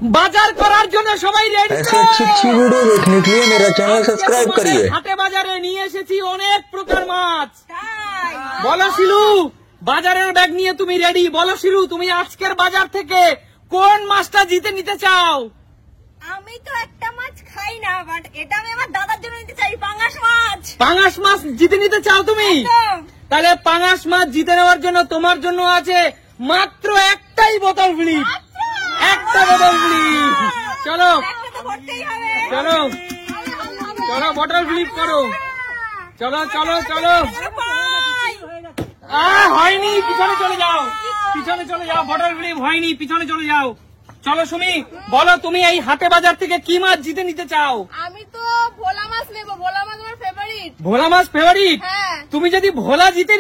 बाजार करार জন্য সবাই রেডি। ऐसे अच्छी वीडियो देखने के लिए मेरा चैनल सब्सक्राइब करिए। হাটে বাজারে নিয়ে এসেছি অনেক প্রকার মাছ। বলো শিলু, বাজারের ব্যাগ নিয়ে তুমি রেডি? বলো শিলু, তুমি আজকের বাজার থেকে কোন মাছটা জিতে নিতে চাও? আমি তো একটা মাছ খাই না, বাট এটা আমি আমার দাদার জন্য নিতে চাই, পাঙ্গাস মাছ। পাঙ্গাস মাছ জিতে নিতে চাও তুমি? তাহলে পাঙ্গাস মাছ জিতে নেওয়ার জন্য তোমার জন্য আছে মাত্র একটাই বোতল ফ্লিপ, একটা বোতল ফ্লিপ। চলো চলো চলো বোতল ফ্লিপ করো, চলো চলো চলো। হয়নি, পিছনে চলে যাও, পিছনে চলে যাও, বোতল ফ্লিপ হয়নি, পিছনে চলে যাও। চলো সুমি, বলো তুমি এই হাটে বাজার থেকে কি মাছ জিতে নিতে চাও? আমি তো ভোলা মাছ নেবো, ভোলা মাছ আমার ফেভারিট। ভোলা মাছ ফেভারিট? হ্যাঁ। তুমি যদি ভোলা জিতে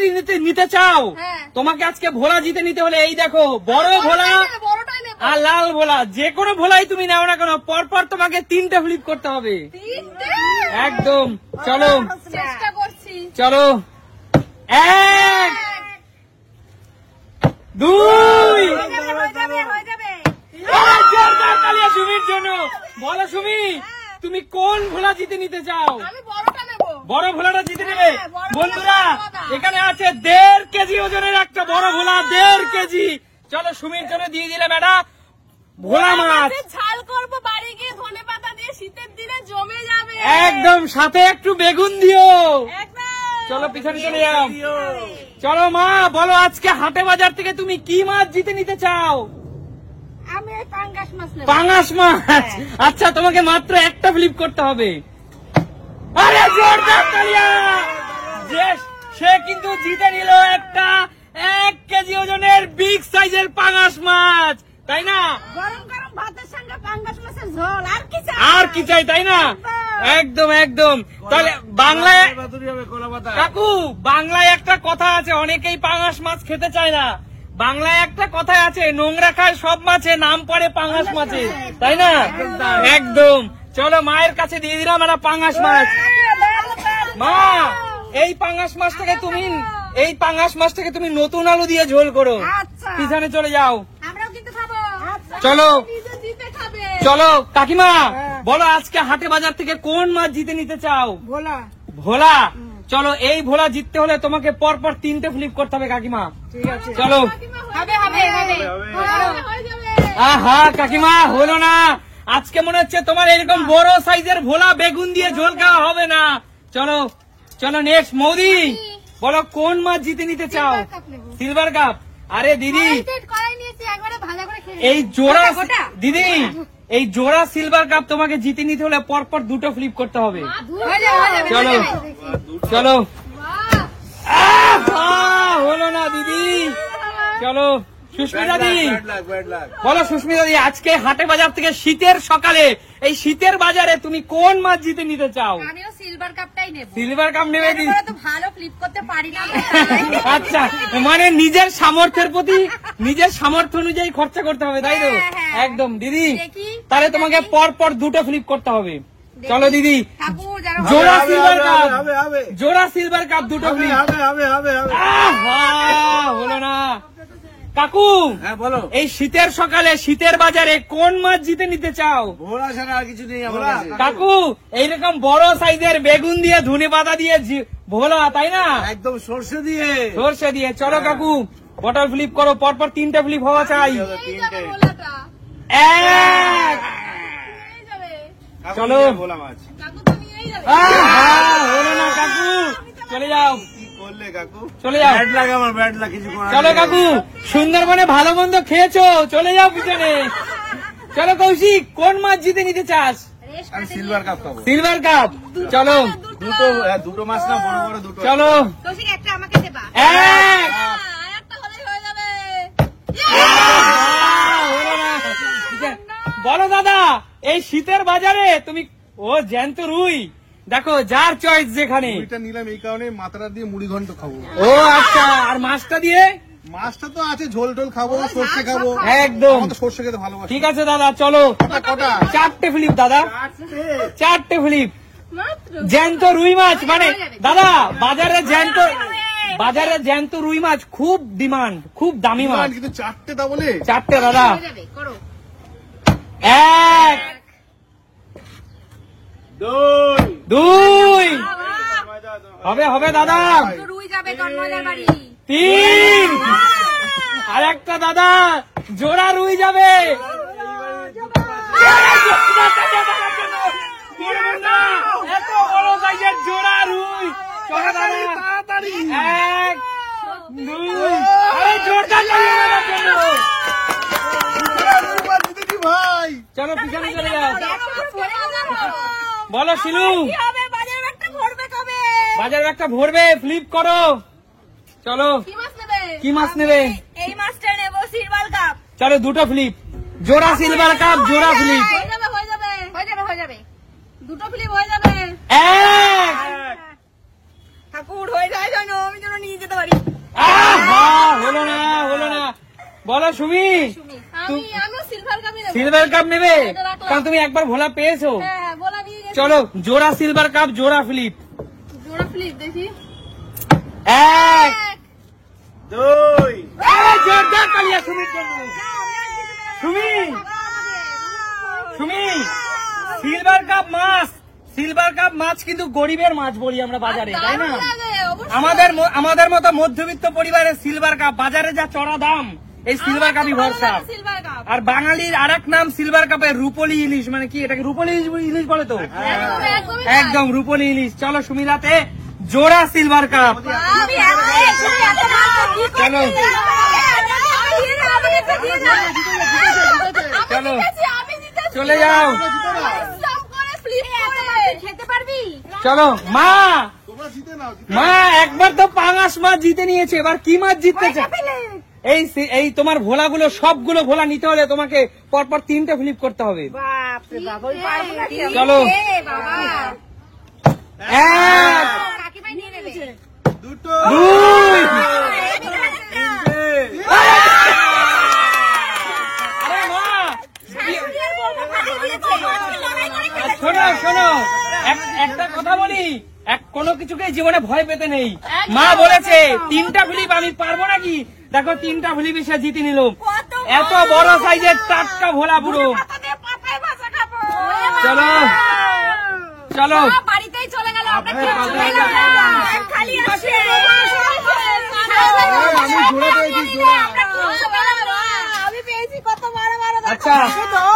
নিতে চাও, হ্যাঁ। তোমাকে আজকে ভোলা জিতে নিতে হলে এই দেখো বড় ভোলা বড়টাই নেবো আর লাল ভোলা, যে কোনো ভোলাই তুমি নাও না কেন, পরপর তোমাকে 3টে ফ্লিপ করতে হবে। একদম। চলো চেষ্টা করছি। চলো, 1 2 হয়ে যাবে। জোরদার তালিয়া সুমির জন্য। বলো সুমি, তুমি কোন ভোলা জিতে নিতে চাও? আমি বড়টা নেবো। বড় ভোলাটা জিতে নেবে। হ্যাঁ, বড় বন্ধুরা, ভোলা। এখানে আছে 1.5 কেজি ওজনের একটা বড় ভোলা, 1.5 কেজি। চলো সুমির জন্য দিয়ে দিলে ম্যাডা ভোলা মাছ। ঝাল করবো বাড়ি গিয়ে, ধনেপাতা দিয়ে, শীতের দিনে জমে যাবে একদম, সাথে একটু বেগুন দিও। একদম। চলো পিছনে চলে যাও। চলো মা, বলো আজকে হাটে বাজার থেকে তুমি কি মাছ জিতে নিতে চাও? আমি এই পাঙ্গাস মাছ নেবো। পাঙ্গাস মাছ? আচ্ছা, তোমাকে মাত্র একটা ফ্লিপ করতে হবে। আরে জোরদার তালিয়া! সে কিন্তু জিতে নিল একটা 1 কেজি ওজনের বিগ সাইজের পাঙ্গাস মাছ, তাই না? গরম গরম ভাতের সঙ্গে পাঙ্গাস মাছের ঝোল, আর কি চাই? আর কি চাই, তাই না? একদম একদম। তাহলে বাংলায় কাকু, বাংলায় একটা কথা আছে, অনেকেই পাঙ্গাস মাছ খেতে চায় না। বাংলায় একটা কথা আছে, নোংরা খায় সব মাছে, নাম পড়ে পাঙ্গাস মাছে, তাই না? একদম। চলো মায়ের কাছে দিয়ে দিলাম একটা পাঙ্গাস মাছ। মা, এই পাঙ্গাস মাছটাকে তুমি নতুন আলু দিয়ে ঝোল করো। আচ্ছা। পিছনে চলে যাও। আমরাও কিন্তু খাবো। চলো নিজে জিতে খাবে। চলো কাকিমা, বলো আজকে হাটে বাজার থেকে কোন মাছ জিতে নিতে চাও? ভোলা। ভোলা? চলো, এই ভোলা জিততে হলে তোমাকে পরপর 3টে ফ্লিপ করতে হবে কাকিমা। ঠিক আছে। চলো। হবে। হয়ে যাবে। আহা কাকিমা, হলো না। আজকে মনে হচ্ছে তোমার এরকম বড় সাইজের ভোলা বেগুন দিয়ে ঝোল খাওয়া হবে না। চলো চলো নেক্সট। মৌদি, বলো কোন মাছ জিতে নিতে চাও? Silver cup? আরে দিদি, কড়াই নিয়েছি, একবারে ভাজা করে খেয়ে এই জোড়া দিদি, এই জোড়া সিলভার কাপ তোমাকে জিতে নিতে হলে পরপর 2টো ফ্লিপ করতে হবে। চলো চলো। হলো না দিদি। চলো সুস্মিতা দি, বলো সুস্মিতা দি, আজকে হাটে বাজার থেকে শীতের সকালে, এই শীতের বাজারে তুমি কোন মাছ জিতে নিতে চাও? আমিও সিলভার কাপটাই নেব। সিলভার কাপ নেবে দিদি? তো ভালো ফ্লিপ করতে পারি না। আচ্ছা, মানে নিজের সামর্থ্য অনুযায়ী খরচা করতে হবে, তাই তো? একদম দিদি। তাহলে তোমাকে পরপর 2টো ফ্লিপ করতে হবে। চলো দিদি, জোড়া সিলভার কাপ 2টো ফ্লিপ। হলো না। কাকু, হ্যাঁ বলো, এই শীতের সকালে শীতের বাজারে কোন মাছ জিতে নিতে চাও? ভোলা ছাড়া আর কিছু নেই আমার কাছে। কাকু, এইরকম বড় সাইজের বেগুন দিয়ে, ধনেপাতা দিয়ে ভোলা, তাই না? একদম সর্ষে দিয়ে। চলো কাকু, বটল ফ্লিপ করো, পরপর 3টে ফ্লিপ হওয়া চাই। 1 চলো। ভোলা মাছ হলো না কাকু, চলে যাও। কি করলে কাকু? চলে যাও। ব্যাড লাগে আমার, ব্যাড লাগে কিছু করার চলো নেই। কাকু, সুন্দরবনে ভালো মন্দ খেয়েছো, চলে যাও পিছনে। চলো কৌশিক, কোন মাছ জিতে নিতে চাস? আমি সিলভার কাপ খাবো। Silver cup? চলো দুটো মাছ না, বড় বড় দুটো। চলো। কৌশিক, একটা আমাকে দেবা। 1 একটা হলেই হয়ে যাবে। হলো না। বলো দাদা, এই শীতের বাজারে তুমি জ্যান্ত রুই, দেখো যার চয়েস যেখানে। এটা নিলাম এই কারণে, মাথাটা দিয়ে মুড়ি ঘন্ট খাবো। ও আচ্ছা, আর মাছটা দিয়ে? মাছটা তো আছে, ঝোল টোল খাবো, সর্ষে খাবো। একদম। আমার তো সর্ষে খেতে ভালোবাসি। ঠিক আছে দাদা, চলো। কটা? 4টে ফ্লিপ দাদা, 4টে ফ্লিপ। জ্যান্ত রুই মাছ, মানে দাদা বাজারে জ্যান্ত রুই মাছ খুব ডিমান্ড, খুব দামি মাছ। কিন্তু 4টে তা বলে? 4টে দাদা। 1 2 হবে হবে দাদা, তো রুই যাবে তন্ময়ের বাড়ি। 3 আর একটা দাদা জোড়া রুই যাবে। এত বড় সাইজের জোড়া রুই, চলো দাদা 1 2 আরে জোরদার লাগিয়ে দেওয়ার জন্য। ভাই চলো পিছনে চলে যাও। বলো শিলু, কি হবে? বাজারের ব্যাগটা ভরবে কবে? বাজার একটা ভরবে, ফ্লিপ করো। চলো কি মাছ নেবে? কি মাছ নেবে? এই মাছটা নেব, সিলভার কাপ। চলো দুটো ফ্লিপ, জোড়া সিলভার কাপ, জোড়া ফ্লিপ। হয়ে যাবে হয়ে যাবে হয়ে যাবে হয়ে যাবে, দুটো ফিলিপ হয়ে যাবে। 1 ঠাকুর হয়ে যায় জানো, আমি যেন নিয়ে যেতে পারি। হলো না হলো না। বলো সুমি, আমিও সিলভার কাপই নেব। সিলভার কাপ নেবে? কারণ তুমি একবার ভোলা পেয়েছো। হ্যাঁ বলা নিয়ে গেছি। চলো জোড়া সিলভার কাপ, জোড়া ফ্লিপ। জোড়া ফিলিপ দেখি। 1 2 জোরদার কালিয়া সুমির জন্য। সুমি সুমি সিলভার কাপ মাছ, সিলভার কাপ মাছ কিন্তু গরিবের মাছ বলি আমরা বাজারে, তাই না? আমাদের মতো মধ্যবিত্ত পরিবারের সিলভার কাপ বাজারে যা চড়া দাম, এই সিলভার কাপই ভরসা। সিলভার কাপ আর বাঙালির আরেক নাম সিলভার কাপের রূপলি ইলিশ, মানে কি এটাকে রূপলি ইলিশ বলে তো? একদম রূপলি ইলিশ। চলো সুমিরাতে জোড়া সিলভার কাপ। আমি এত মাছ কি করতে চলো। চলো আমি জিতেছি। চলে যাও। সব করে ফ্লিপ করে খেতে পারবি? চলো মা, তোমরা জিতে নাও। মা একবার তো পাঙাশ মাছ জিতে নিয়েছে, এবার কি মাছ জিততে চায়? এই তোমার ভোলাগুলো সবগুলো ভোলা নিতে হলে তোমাকে পরপর 3টে ফ্লিপ করতে হবে। বাপ রে বাপ, ওই পারবো না কি আমি? চলো। বাবা 1 কাকিমাই নিয়ে নেবে। 2 আরে মা শোনো শোনো, একটা কথা বলি, কোনো কিছুকে জীবনে ভয় পেতে নেই। মা বলেছে 3টা ফ্লিপ, আমি পারবো নাকি? দেখো 3টা ফ্লিপ এসে জিতে নিল। এত বড় সাইজের টাটকা ভোলা পুরো। চলো চলো বাড়িতেই চলে গেল, আমরা হ্যাঁ, খেয়ে বাজারে চলে গেলাম। যাবো। খালি আসছে। আমি জোড়া পেয়েছি, জোড়া। আমি পেয়েছি কত বড় বড়। আচ্ছা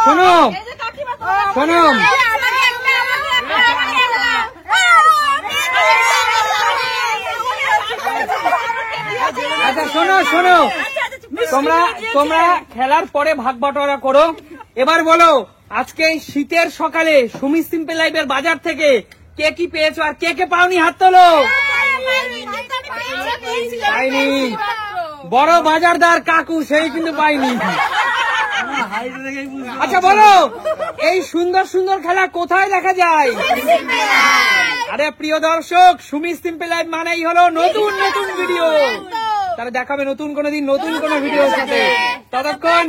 শোনো এই যে কাকিমা তোমার শোনো, আমাকে একটা, আমাকে একটা। আচ্ছা শোনো শোনো, তোমরা খেলার পরে ভাগ বাটোয়ারা করো। এবার বলো, আজকে এই শীতের সকালে সুমি সিম্পল লাইফের বাজার থেকে কে কি পেয়েছো আর কে কে পাওনি? হাত তোলো। পাইনি। বড় বাজারদার কাকু সেই কিন্তু পাইনি। আচ্ছা বলো, এই সুন্দর সুন্দর খেলা কোথায় দেখা যায়? আরে প্রিয় দর্শক, সুমি সিম্পল লাইফ মানেই হলো নতুন নতুন ভিডিও। তাহলে দেখাবে নতুন কোনো দিন নতুন কোনো ভিডিওর সাথে। ততক্ষণ